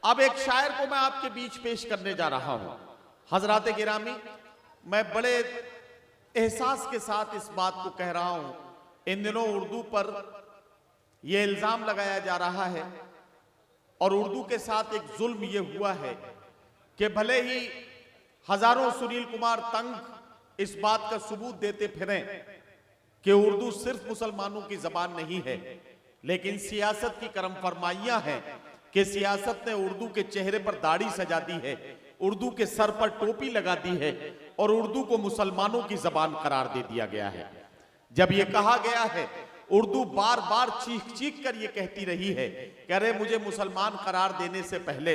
अब एक शायर को मैं आपके बीच पेश करने जा रहा हूं। हजरात गिरामी, मैं बड़े एहसास के साथ इस बात को कह रहा हूं। इन दिनों उर्दू पर यह इल्जाम लगाया जा रहा है और उर्दू के साथ एक जुल्म यह हुआ है कि भले ही हजारों सुनील कुमार तंग इस बात का सबूत देते फिरें कि उर्दू सिर्फ मुसलमानों की जबान नहीं है, लेकिन सियासत की करम फरमाइयां हैं कि सियासत ने उर्दू के चेहरे पर दाढ़ी सजा दी है, उर्दू के सर पर टोपी लगा दी है और उर्दू को मुसलमानों की जबान करार दे दिया गया है। जब यह कहा गया है, उर्दू बार बार चीख चीख कर यह कहती रही है कि अरे मुझे मुसलमान करार देने से पहले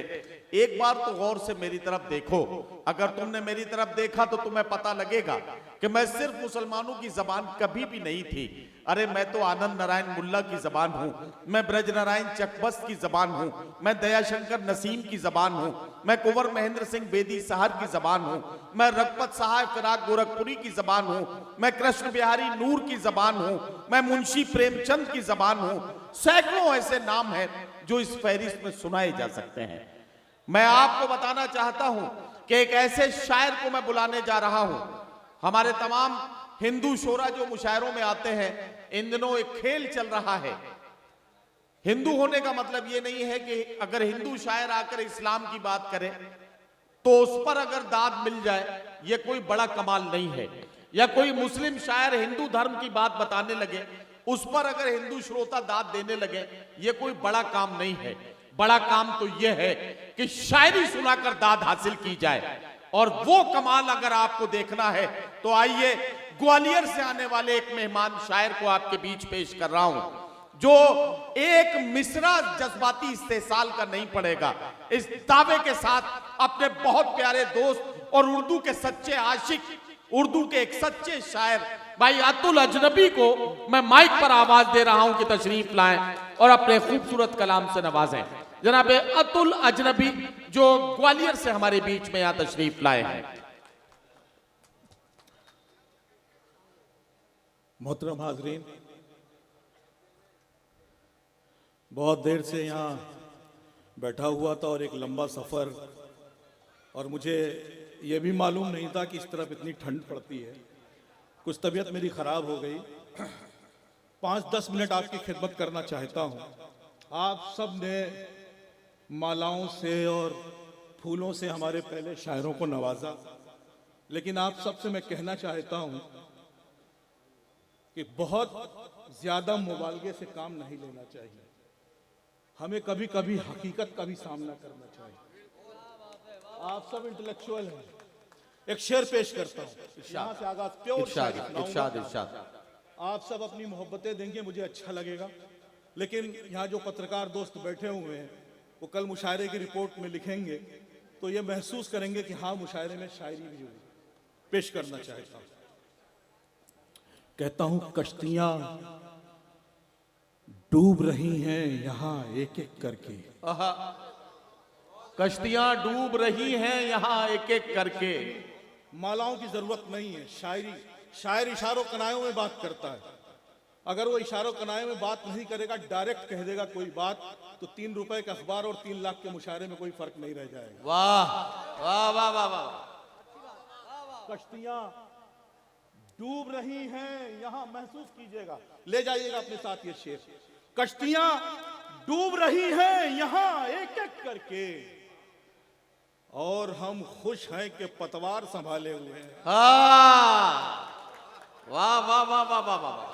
एक बार तो गौर से मेरी तरफ देखो। अगर तुमने मेरी तरफ देखा तो तुम्हें पता लगेगा कि मैं सिर्फ मुसलमानों की जबान कभी भी नहीं थी। अरे मैं तो आनंद नारायण मुल्ला की जबान हूं, मैं ब्रज नारायण चकबस्त की जबान हूं, मैं दयाशंकर नसीम की जबान हूं, मैं कुंवर महेंद्र सिंह बेदी सहर की जबान हूं, मैं रघुपत साहब फिराक गोरखपुरी की जबान हूं, मैं कृष्ण बिहारी नूर की जबान हूं, मैं मुंशी प्रेमचंद की जबान हूं। सैकड़ों ऐसे नाम हैं जो इस फहरिस्त में सुनाए जा सकते हैं। मैं आपको बताना चाहता हूं कि एक ऐसे शायर को मैं बुलाने जा रहा हूं। हमारे तमाम हिंदू शोरा जो मुशायरों में आते हैं, इन दिनों एक खेल चल रहा है। हिंदू होने का मतलब यह नहीं है कि अगर हिंदू शायर आकर इस्लाम की बात करे तो उस पर अगर दाद मिल जाए यह कोई बड़ा कमाल नहीं है, या कोई मुस्लिम शायर हिंदू धर्म की बात बताने लगे उस पर अगर हिंदू श्रोता दाद देने लगे यह कोई बड़ा काम नहीं है। बड़ा काम तो यह है कि शायरी सुनाकर दाद हासिल की जाए। और वो कमाल अगर आपको देखना है तो आइए ग्वालियर से आने वाले एक मेहमान शायर को आपके बीच पेश कर रहा हूं, जो एक मिसरा जज्बाती इस्तेसाल का नहीं पड़ेगा। इस दावे के साथ अपने बहुत प्यारे दोस्त और उर्दू के सच्चे आशिक, उर्दू के एक सच्चे शायर भाई अतुल अजनबी को मैं माइक पर आवाज दे रहा हूं कि तशरीफ लाएं और अपने खूबसूरत कलाम से नवाजें। जनाब अतुल अजनबी जो ग्वालियर से हमारे बीच में यहां तशरीफ लाए हैं। मोहतरम हाजरीन, बहुत देर से यहाँ बैठा हुआ था और एक लंबा सफ़र, और मुझे ये भी मालूम नहीं था कि इस तरफ इतनी ठंड पड़ती है। कुछ तबीयत मेरी ख़राब हो गई। 5-10 मिनट आपकी खिदमत करना चाहता हूँ। आप सब ने मालाओं से और फूलों से हमारे पहले शायरों को नवाजा, लेकिन आप सबसे मैं कहना चाहता हूँ कि बहुत ज़्यादा मुबालगे से काम नहीं लेना चाहिए। हमें कभी कभी हकीकत का भी सामना करना चाहिए। आप सब इंटेलेक्चुअल हैं। एक शेर पेश करता हूँ, यहाँ से आगाज प्योर शायरी सुनाऊंगा। आप सब अपनी मोहब्बतें देंगे, मुझे अच्छा लगेगा। लेकिन यहाँ जो पत्रकार दोस्त बैठे हुए हैं वो कल मुशायरे की रिपोर्ट में लिखेंगे तो ये महसूस करेंगे कि हाँ, मुशायरे में शायरी भी हुई। पेश करना चाहता हूँ। कहता हूँ, कश्तियां डूब रही हैं यहाँ एक एक करके। कश्तियां डूब रही हैं यहाँ एक एक करके। मालाओं की जरूरत नहीं है। शायर इशारों कनायों में बात करता है। अगर वो इशारों कनायों में बात नहीं करेगा, डायरेक्ट कह देगा कोई बात, तो 3 रुपए का अखबार और 3 लाख के मुशायरे में कोई फर्क नहीं रह जाएगा। वाह वाह वाह वाह वाह। कश्तियां डूब रही हैं यहाँ, महसूस कीजिएगा, ले जाइएगा अपने साथ ये शेर। कश्तियां डूब रही हैं यहाँ एक एक करके, और हम खुश हैं कि पतवार संभाले हुए हैं। वाह वाह वाह वाह वाह वाह।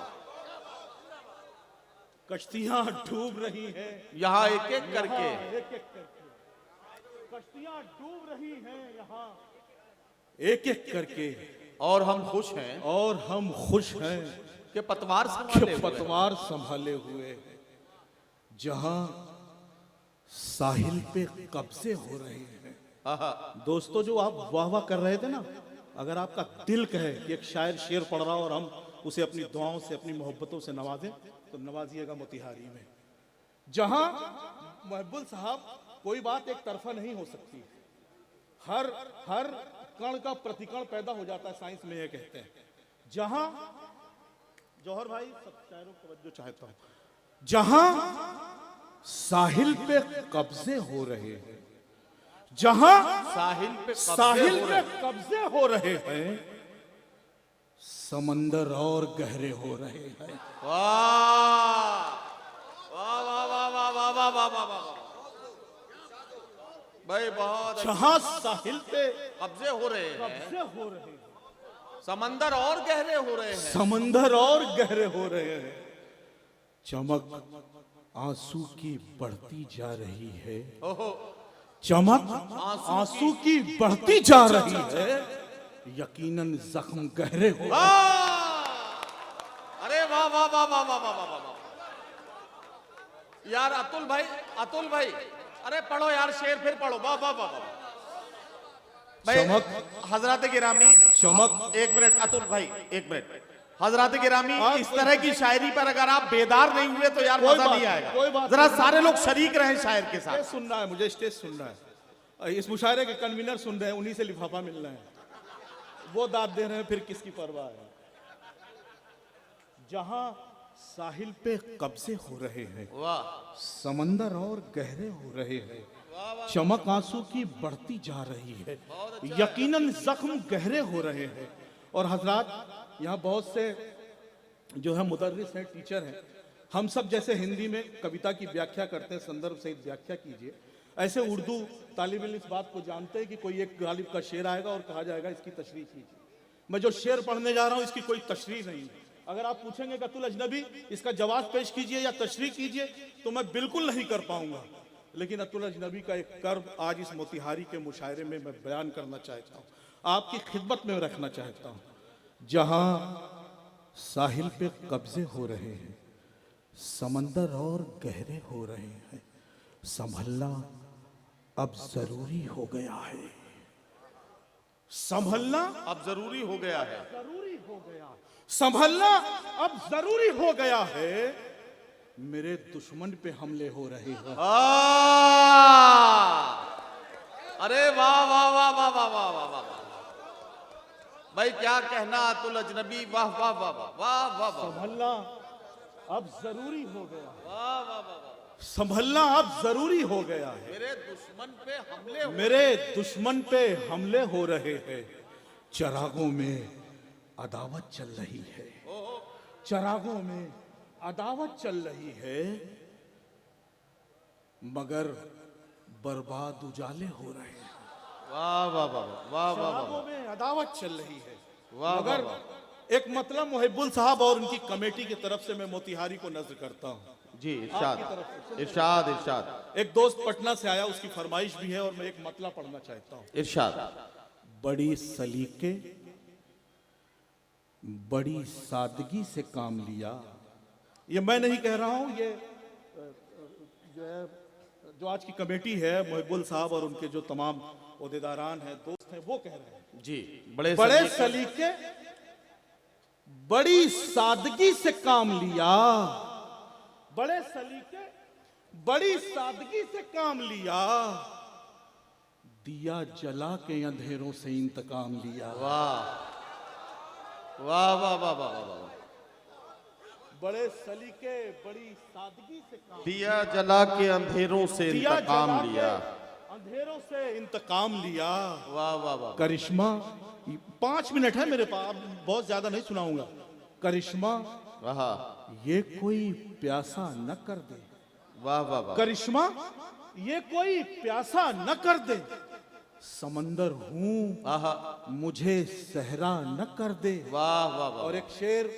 कश्तियां डूब रही हैं यहाँ एक एक करके, एक एक करके। कश्तियां डूब रही हैं यहाँ एक एक करके, और हम खुश हैं, और हम खुश हैं कि पतवार संभाले हुए, जहां साहिल पे कब्जे हो रहे हैं। दोस्तों, जो आप वाह वाह कर रहे थे ना, अगर आपका दिल कहे कि एक शायर शेर पढ़ रहा और हम उसे अपनी दुआओं से, अपनी मोहब्बतों से नवाजें, तो नवाजिएगा मोतिहारी में, जहां महबूब साहब कोई बात एक तरफा नहीं हो सकती। हर कण का प्रतिकण पैदा हो जाता है, साइंस में ये कहते हैं। जहां जौहर भाई, सब शायरों को तवज्जो चाहता हूं, जहां साहिल पे कब्जे हो रहे हैं जहां साहिल पे साहिल हो पे रहे कब्जे हो रहे हैं, समंदर और गहरे हो रहे हैं। वाह वाह वाह वाह वाह वाह वाह वाह वाह वाह भाई, बहुत जहां साहिल पे कब्जे हो रहे हैं, कब्जे हो रहे हैं, समंदर और गहरे हो रहे हैं। समंदर और गहरे हो रहे हैं। चमक आंसू की बढ़ती जा रही है। ओहो, चमक आंसू की बढ़ती जा रही है, यकीनन जख्म गहरे हो। अरे वाह वाह वाह वाह वाह वाह वाह वाह यार, अतुल भाई, अरे पढ़ो यार, शेर फिर पढ़ो। वाह वाह वाह वाह भाई। चमक हजरत गिरामी, चमक एक मिनट अतुल भाई, एक मिनट। हजरत गिरामी, आप इस तरह की शायरी पर अगर आप बेदार नहीं हुए तो यार कोई मजा बात नहीं नहीं, आएगा। कोई बात जरा नहीं। सारे लोग शरीक रहे शायर के साथ। स्टेज सुनना है, मुझे स्टेज सुनना है। इस मुशायरे के कन्वीनर सुन रहे हैं, उन्हीं से लिफाफा मिलना है। वो दाद दे रहे हैं, फिर किसकी परवाह है। जहां साहिल पे कब्जे हो रहे हैं, वाह, समंदर और गहरे हो रहे हैं, चमक आंसू की बढ़ती जा रही है, यकीनन जख्म गहरे हो रहे हैं। और हजरात, यहाँ बहुत से जो है मुदर्रिस हैं, टीचर हैं। हम सब जैसे हिंदी में कविता की व्याख्या करते हैं, संदर्भ सहित व्याख्या कीजिए, ऐसे उर्दू तालिब इल्म इस बात को जानते हैं कि कोई एक गालिब का शेर आएगा और कहा जाएगा इसकी तशरीह कीजिए। मैं जो शेर पढ़ने जा रहा हूँ इसकी कोई तशरीह नहीं है। अगर आप पूछेंगे कि अतुल अजनबी इसका जवाब पेश कीजिए या तशरीह कीजिए, तो मैं बिल्कुल नहीं कर पाऊंगा। लेकिन अतुल अजनबी का एक कर्ब आज इस मोतिहारी के मुशायरे में मैं बयान करना चाहता हूँ, आपकी खिदमत में रखना चाहता हूँ। जहां साहिल पे कब्जे हो रहे हैं, समंदर और गहरे हो रहे हैं, संभलना अब जरूरी हो गया है। संभलना अब जरूरी हो गया है। जरूरी हो गया, संभलना अब जरूरी हो गया है। मेरे दुश्मन पे हमले हो रहे हैं। अरे वाह वाह वाह वाह वाह वाह वाह वाह भाई, क्या कहना अतुल अजनबी, वाह वाह वाह वाह वाह वाह वाह, संभलना अब जरूरी हो गया, वाह वाह वाह वाह। संभलना अब जरूरी हो गया है। मेरे दुश्मन पे हमले हो, मेरे दुश्मन पे हमले हो रहे हैं, चरागों में अदावत चल रही है, चरागों में अदावत चल रही है, मगर बर्बाद उजाले हो रहे हैं। वाह वाह वाह वाह वाह वाह, चरागों में अदावत चल रही है, वाह मगर वाह। एक मतलब मुहिब्बुल साहब और उनकी कमेटी की तरफ से मैं मोतिहारी को नज्र करता हूँ। जी, इरशाद इरशाद इरशाद। एक दोस्त पटना से आया, उसकी फरमाइश भी है और मैं एक मतला पढ़ना चाहता हूँ। इरशाद। बड़ी सलीके बड़ी सादगी से काम लिया। ये मैं नहीं कह रहा हूँ, ये जो है जो आज की कमेटी है, मुहिब्बुल साहब और उनके जो तमाम ओहदेदारान हैं, दोस्त हैं, वो कह रहे हैं। जी, बड़े बड़े सलीके बड़ी सादगी से काम लिया, बड़े सलीके बड़ी सादगी से काम लिया, दिया जला के अंधेरों से इंतकाम लिया। वाह वाह वाह वाह वाह वाह। बड़े सलीके बड़ी सादगी से काम दिया जला के अंधेरों से दिया इंतकाम जला के लिया। अंधेरों से इंतकाम लिया। वाह वाह वाह। करिश्मा, 5 मिनट है मेरे पास, बहुत ज्यादा नहीं सुनाऊंगा। करिश्मा, वाह ये कोई प्यासा न कर दे। वाह वाह वाह। करिश्मा, ये कोई प्यासा न कर दे। समंदर हूँ, आहा, मुझे सहरा न कर दे। वाह वाह वाह। और एक शेर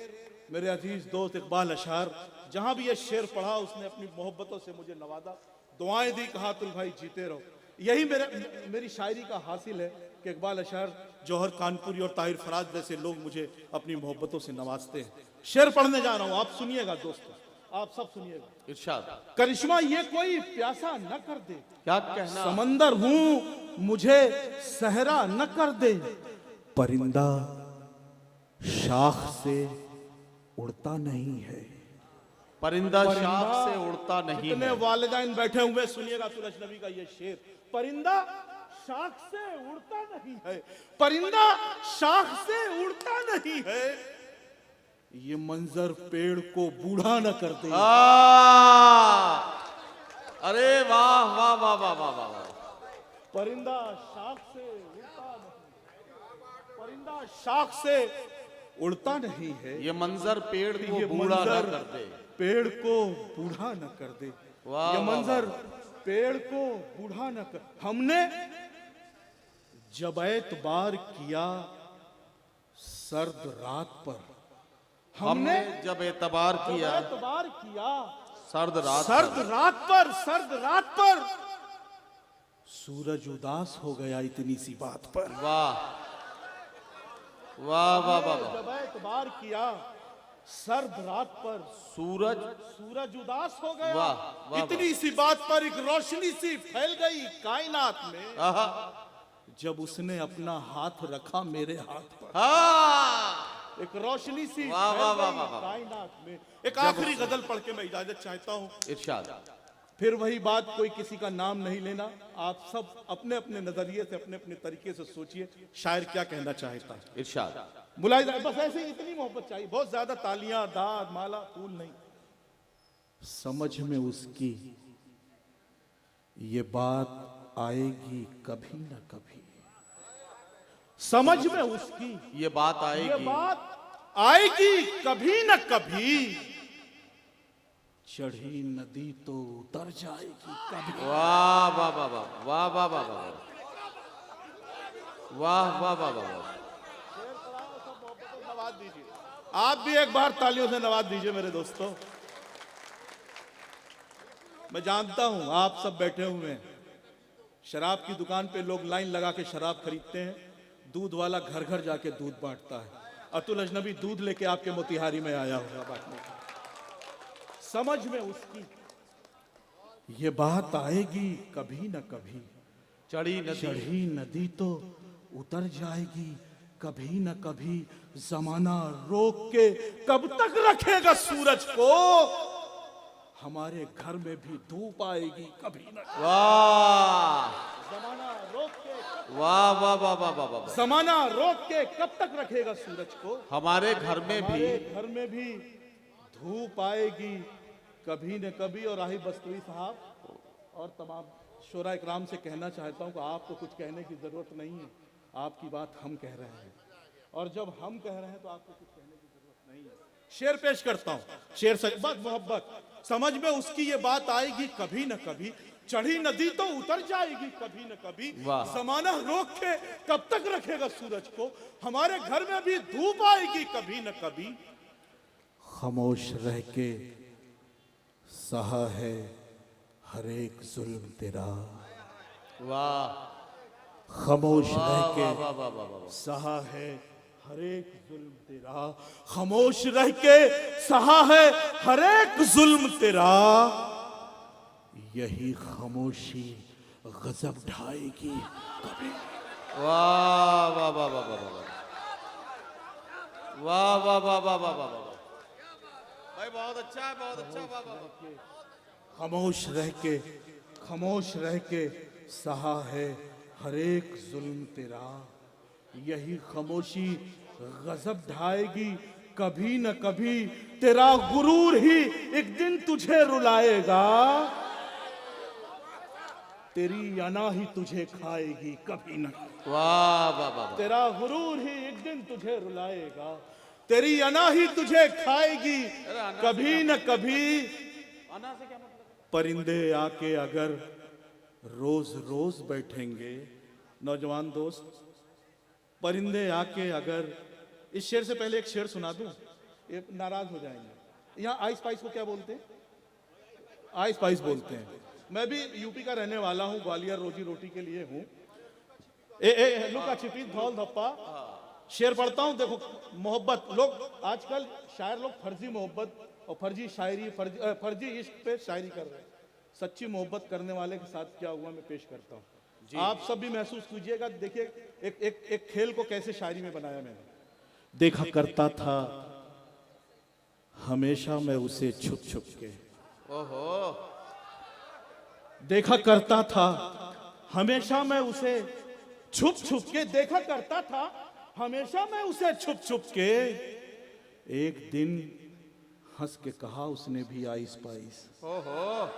मेरे अजीज दोस्त इकबाल अशार, जहां भी ये शेर पढ़ा उसने अपनी मोहब्बतों से मुझे नवाजा, दुआएं दी, कहा तुल भाई जीते रहो। यही मेरी शायरी का हासिल है कि इकबाल अशार, जौहर कानपुरी और ताहिर फराज जैसे लोग मुझे अपनी मोहब्बतों से नवाजते हैं। शेर पढ़ने जा रहा हूं, आप सुनिएगा दोस्तों, आप सब सुनिएगा। इरशाद। करिश्मा, ये कोई प्यासा न कर दे। क्या कहना। समंदर हूं, मुझे सहरा न कर दे। परिंदा शाख से उड़ता नहीं है। परिंदा शाख से उड़ता नहीं कितने है। वालिदैन बैठे हुए, सुनिएगा अतुल अजनबी का ये शेर। परिंदा शाख से उड़ता नहीं है, परिंदा शाख से उड़ता नहीं है, ये मंजर पेड़ को बूढ़ा न कर दे। अरे वाह वाह वाह वाह वाह वाह। परिंदा शाख से उड़ता नहीं, परिंदा शाख से उड़ता नहीं है। ये मंजर पेड़ को ये बूढ़ा न मंजर कर दे। पेड़ को बूढ़ा न कर दे। वाह, ये वाह, मंजर पेड़ को बूढ़ा न कर। हमने जब एतबार किया सर्द रात पर, हमने जब एतबार किया एतबार किया सर्द रात सर्द पर। रात पर, सर्द रात पर सूरज उदास हो गया इतनी सी बात पर। वाह वाह वाह वाह वाह। जब एतबार किया सर्द रात पर सूरज सूरज उदास हो गया वाह, वाह, इतनी सी बात पर एक रोशनी सी फैल गई कायनात में। आहा, जब उसने अपना हाथ रखा मेरे हाथ पर, हाँ। एक रोशनी सी वाह, फैल वाह, गई वाह, वाह, वाह। कायनात में। एक आखिरी गजल पढ़ के मैं इजाजत चाहता हूँ। इरशाद। फिर वही बात, कोई किसी का नाम नहीं लेना। आप सब अपने अपने नजरिए से अपने अपने तरीके से सोचिए शायर क्या कहना चाहता है। इरशाद। मुलाहिजा, बस ऐसे ही इतनी मोहब्बत चाहिए, बहुत ज्यादा तालियां दाद माला फूल नहीं। समझ में उसकी ये बात आएगी कभी न कभी, समझ में उसकी ये बात ये आएगी। बात आएगी कभी न कभी, चढ़ी नदी तो उतर जाएगी कभी। वाह वाह वाह वाह वाह वाह वाह वाह वाह वाह वाह वाह वाह। नवाज दीजिए, आप भी एक बार तालियों से नवाज दीजिए मेरे दोस्तों। मैं जानता हूं आप सब बैठे हुए हैं, शराब की दुकान पे लोग लाइन लगा के शराब खरीदते हैं, दूध वाला घर घर जाके दूध बांटता है। अतुल अजनबी दूध लेके आपके मोतिहारी में आया होगा बांटने के। समझ में उसकी ये बात आएगी कभी न कभी, चढ़ी नदी तो उतर जाएगी कभी न कभी, जमाना रोक के कब तक रखेगा सूरज को, हमारे घर में भी धूप आएगी कभी न कभी। वाह जमाना रोक के, वाह वाह वाह वाह वाह वाह। जमाना रोक के कब तक रखेगा सूरज को, हमारे घर में भी हमारे घर में भी धूप आएगी कभी न कभी। और आही बस्तवी साहब और तमाम शोरा इकराम से कहना चाहता हूं कि आपको कुछ कहने की जरूरत नहीं है, आपकी बात हम कह रहे हैं, और जब हम कह रहे हैं तो आपको कुछ कहने की जरूरत नहीं है। शेर पेश करता हूं, शेर से बस मोहब्बत। समझ में उसकी ये बात आएगी कभी न कभी, चढ़ी नदी तो उतर जाएगी कभी न कभी, वाह। जमाना रोक के कब तक रखेगा सूरज को, हमारे घर में भी धूप आएगी कभी न कभी। खामोश रह के सहा है हर एक जुल्म तेरा, वाह खामोश रह वाह के वाह वाह वाह वाह। सहा है हर एक जुल्म तेरा, खामोश रह के सहा है हर एक जुल्म तेरा, यही खामोशी गजब ढाएगी कभी। वाह वाह वाह वाह वाह वाह वाह वाह वाह वाह वाह वाह वाह। भाई बहुत अच्छा है, बहुत अच्छा। वाह वाह वाह। खामोश रह के सहा है हर एक जुल्म तेरा, यही खामोशी गजब ढाएगी कभी न कभी, तेरा गुरूर ही एक दिन तुझे रुलाएगा, तेरी अना ही तुझे खाएगी कभी न कभी। वाह वाह वाह। तेरा गुरूर ही एक दिन तुझे रुलाएगा, तेरी अना ही तुझे खाएगी कभी न कभी। अना से क्या मतलब? परिंदे आके अगर रोज रोज बैठेंगे, नौजवान दोस्त, परिंदे आके अगर, इस शेर से पहले एक शेर सुना दूं, ये नाराज हो जाएंगे। यहाँ आइस पाइस को क्या बोलते हैं? आइस पाइस बोलते हैं। मैं भी यूपी का रहने वाला हूँ, ग्वालियर रोजी रोटी के लिए हूँ। लुका छिपी धौल धप्पा शेर पढ़ता हूँ। देखो मोहब्बत, लोग आजकल शायर लोग फर्जी मोहब्बत और फर्जी शायरी, फर्जी इश्क पे शायरी कर रहे हैं। सच्ची मोहब्बत करने वाले के साथ क्या हुआ मैं पेश करता हूँ, आप सब भी महसूस कीजिएगा। देखिए एक खेल को कैसे शायरी में बनाया मैंने। देखा करता था हमेशा मैं उसे छुप छुप के, ओहो। देखा करता था हमेशा मैं उसे छुप छुप के, देखा करता था हमेशा मैं उसे छुप छुप के, एक दिन हंस के कहा उसने भी आइस पाइस, ओहो।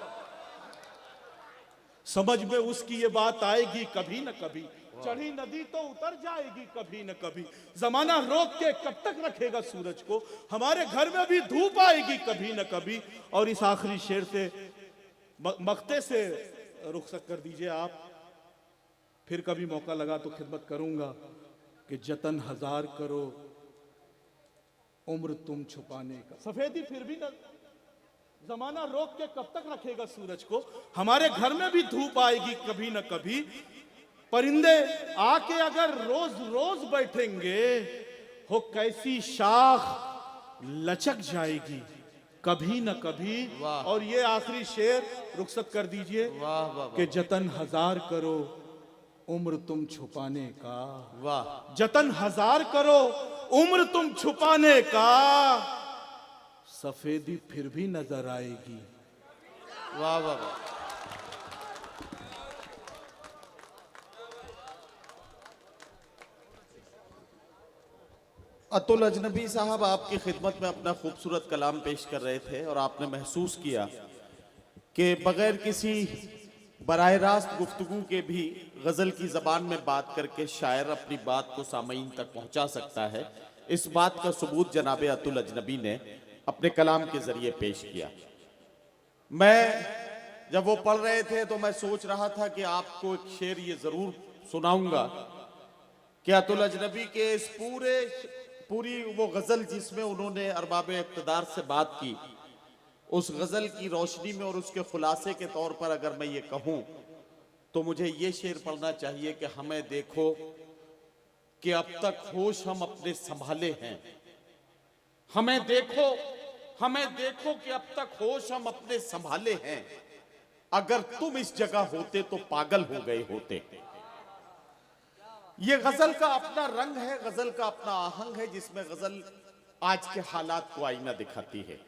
समझ में उसकी ये बात आएगी कभी न कभी, चढ़ी नदी तो उतर जाएगी कभी न कभी। जमाना रोक के कब तक रखेगा सूरज को, हमारे घर में भी धूप आएगी कभी न कभी। और इस आखिरी शेर से मक्ते से रुखसत कर दीजिए आप, फिर कभी मौका लगा तो खिदमत करूंगा कि जतन हजार करो उम्र तुम छुपाने का। सफेदी फिर भी न, जमाना रोक के कब तक रखेगा सूरज को, हमारे घर में भी धूप आएगी कभी न कभी। परिंदे आके अगर रोज रोज बैठेंगे हो कैसी शाख लचक जाएगी कभी न कभी। और ये आखिरी शेर रुखसत कर दीजिए कि जतन हजार करो उम्र तुम छुपाने का। वाह, जतन हजार करो उम्र तुम छुपाने का, सफेदी फिर भी नजर आएगी। वाह वाह वाह। अतुल अजनबी साहब आपकी खिदमत में अपना खूबसूरत कलाम पेश कर रहे थे और आपने महसूस किया कि बगैर किसी बराह रास्त गुफ्तगू के भी गज़ल की ज़बान में बात करके शायर अपनी बात को सामईन तक पहुंचा सकता है। इस बात का सबूत जनाब अतुल अजनबी ने अपने कलाम के ज़रिए पेश किया। मैं जब वो पढ़ रहे थे तो मैं सोच रहा था कि आपको एक शेर ये ज़रूर सुनाऊंगा कि अतुल अजनबी के इस पूरी वो गज़ल जिसमें उन्होंने अरबाब इक़्तिदार से बात की, उस गज़ल की रोशनी में और उसके खुलासे के तौर पर अगर मैं ये कहूँ तो मुझे ये शेर पढ़ना चाहिए कि हमें देखो कि अब तक होश हम अपने संभाले हैं। हमें देखो कि अब तक होश हम अपने संभाले हैं। अगर तुम इस जगह होते तो पागल हो गए होते। ये गजल का अपना रंग है, गजल का अपना आहंग है, जिसमें गजल आज के हालात को आईना दिखाती है।